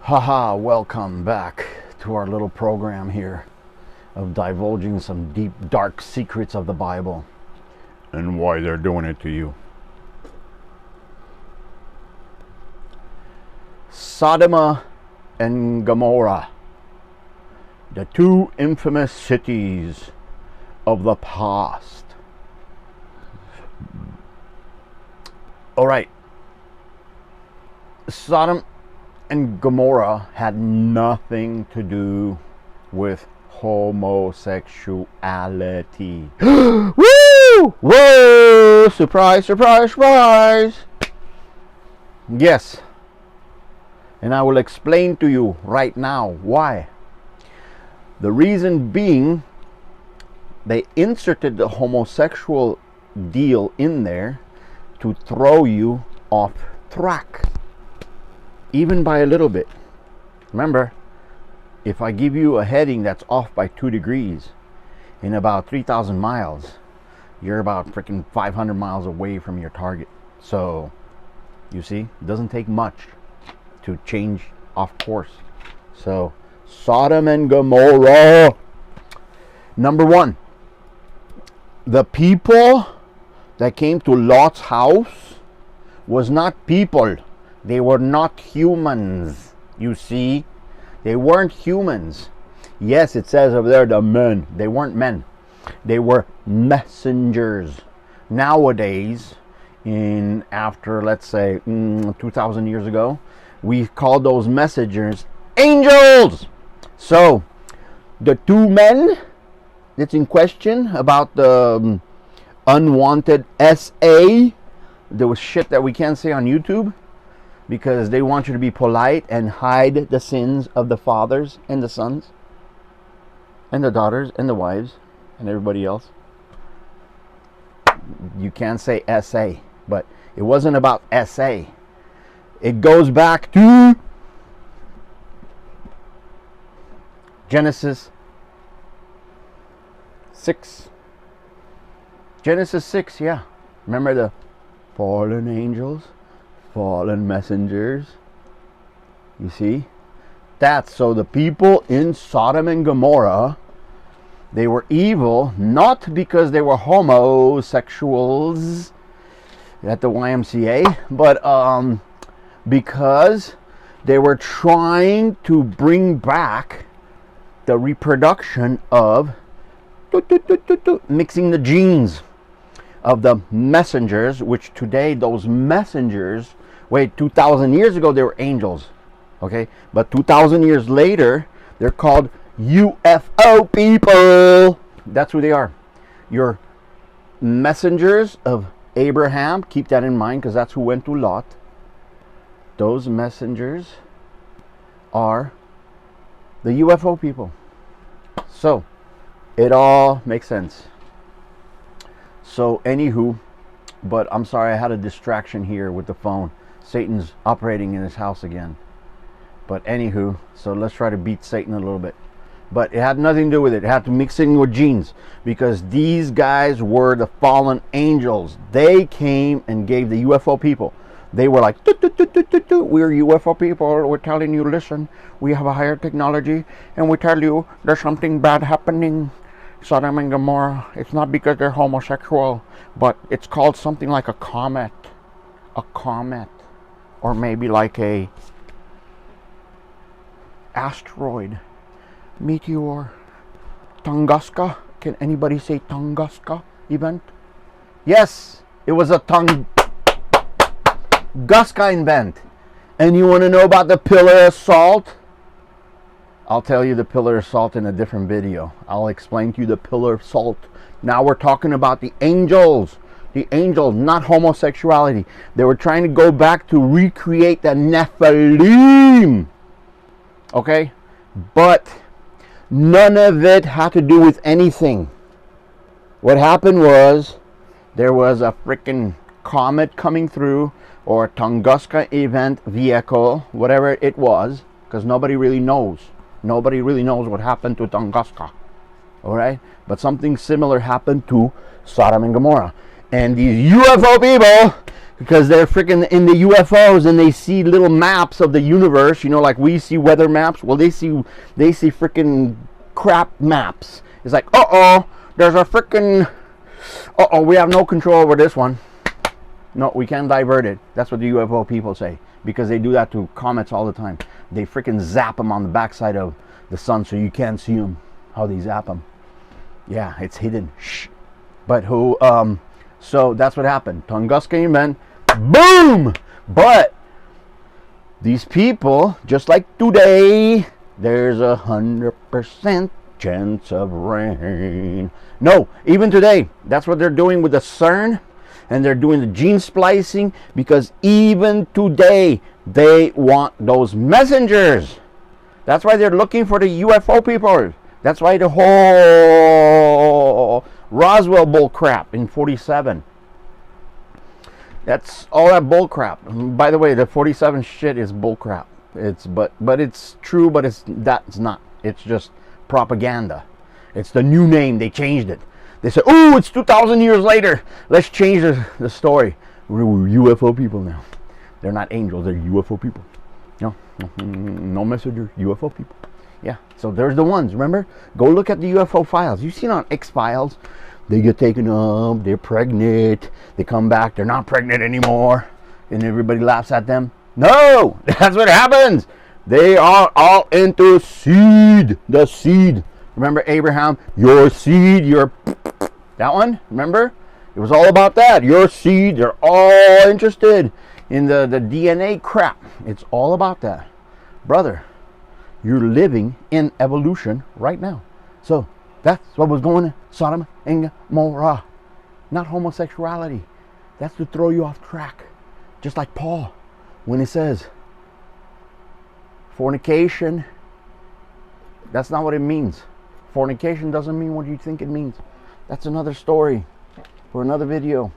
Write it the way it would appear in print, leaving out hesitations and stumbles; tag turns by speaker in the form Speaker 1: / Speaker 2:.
Speaker 1: Haha, welcome back to our little program here of divulging some deep, dark secrets of the Bible and why they're doing it to you. Sodom and Gomorrah, the two infamous cities of the past. All right. Sodom and Gomorrah had nothing to do with homosexuality. Woo! Whoa! Surprise, surprise, surprise! Yes. And I will explain to you right now why. The reason being, they inserted the homosexual deal in there to throw you off track. Even by a little bit. Remember, if I give you a heading that's off by 2 degrees in about 3,000 miles, you're about freaking 500 miles away from your target. So, you see, it doesn't take much to change off course. So, Sodom and Gomorrah. Number one, the people that came to Lot's house was not people. They were not humans. You see, they weren't humans. Yes, it says over there the men. They weren't men. They were messengers. Nowadays, after let's say 2,000 years ago, we call those messengers angels. So, the two men that's in question about the unwanted SA, there was shit that we can't say on YouTube, because they want you to be polite and hide the sins of the fathers and the sons and the daughters and the wives and everybody else. You can't say SA, but it wasn't about SA. It goes back to Genesis 6. Genesis 6, yeah. Remember the fallen angels? Fallen messengers. You see? So the people in Sodom and Gomorrah, they were evil not because they were homosexuals at the YMCA, but because they were trying to bring back the reproduction of mixing the genes of the messengers, which today those messengers, 2,000 years ago they were angels, okay, but 2,000 years later they're called UFO people. That's who they are. Your messengers of Abraham, keep that in mind, because that's who went to Lot. Those messengers are the UFO people. So it all makes sense. So anywho, but I'm sorry, I had a distraction here with the phone. Satan's operating in his house again. But anywho, so let's try to beat Satan a little bit. But it had nothing to do with it. It had to mix in with genes, because these guys were the fallen angels. They came and gave the UFO people. They were like, we're UFO people. We're telling you, listen, we have a higher technology, and we tell you there's something bad happening. Sodom and Gomorrah, it's not because they're homosexual, but it's called something like a comet, or maybe like a asteroid, meteor, Tunguska. Can anybody say Tunguska event? Yes, it was a Tunguska event. And you want to know about the pillar of salt? I'll tell you the pillar of salt in a different video. I'll explain to you the pillar of salt. Now we're talking about the angels. The angels, not homosexuality. They were trying to go back to recreate the Nephilim. Okay? But none of it had to do with anything. What happened was there was a freaking comet coming through, or a Tunguska event vehicle, whatever it was, because nobody really knows. Nobody really knows what happened to Tunguska. Alright? But something similar happened to Sodom and Gomorrah. And these UFO people, because they're freaking in the UFOs and they see little maps of the universe, you know, like we see weather maps. Well, they see freaking crap maps. It's like, there's a freaking, we have no control over this one. No, we can't divert it. That's what the UFO people say, because they do that to comets all the time. They freaking zap them on the backside of the sun so you can't see them. How they zap them. Yeah, it's hidden. Shh. But so that's what happened. Tunguska event. Boom! But these people, just like today, there's 100% chance of rain. No, even today, that's what they're doing with the CERN, and they're doing the gene splicing, because even today they want those messengers. That's why they're looking for the UFO people. That's why the whole Roswell bull crap in 47. That's all that bull crap. By the way, the 47 shit is bull crap. But it's true, but that's not. It's just propaganda. It's the new name. They changed it. They said, "Oh, it's 2,000 years later. Let's change the story. We're UFO people now. They're not angels. They're UFO people. No messenger. UFO people." Yeah. So there's the ones. Remember? Go look at the UFO files. You've seen on X-Files. They get taken up. They're pregnant. They come back. They're not pregnant anymore, and everybody laughs at them. No, that's what happens. They are all into seed. The seed. Remember Abraham? Your seed. Your that one. Remember? It was all about that. Your seed. They're all interested in the DNA crap. It's all about that, brother. You're living in evolution right now. So that's what was going on. Sodom and Gomorrah. Not homosexuality. That's to throw you off track. Just like Paul, when he says fornication, that's not what it means. Fornication doesn't mean what you think it means. That's another story for another video.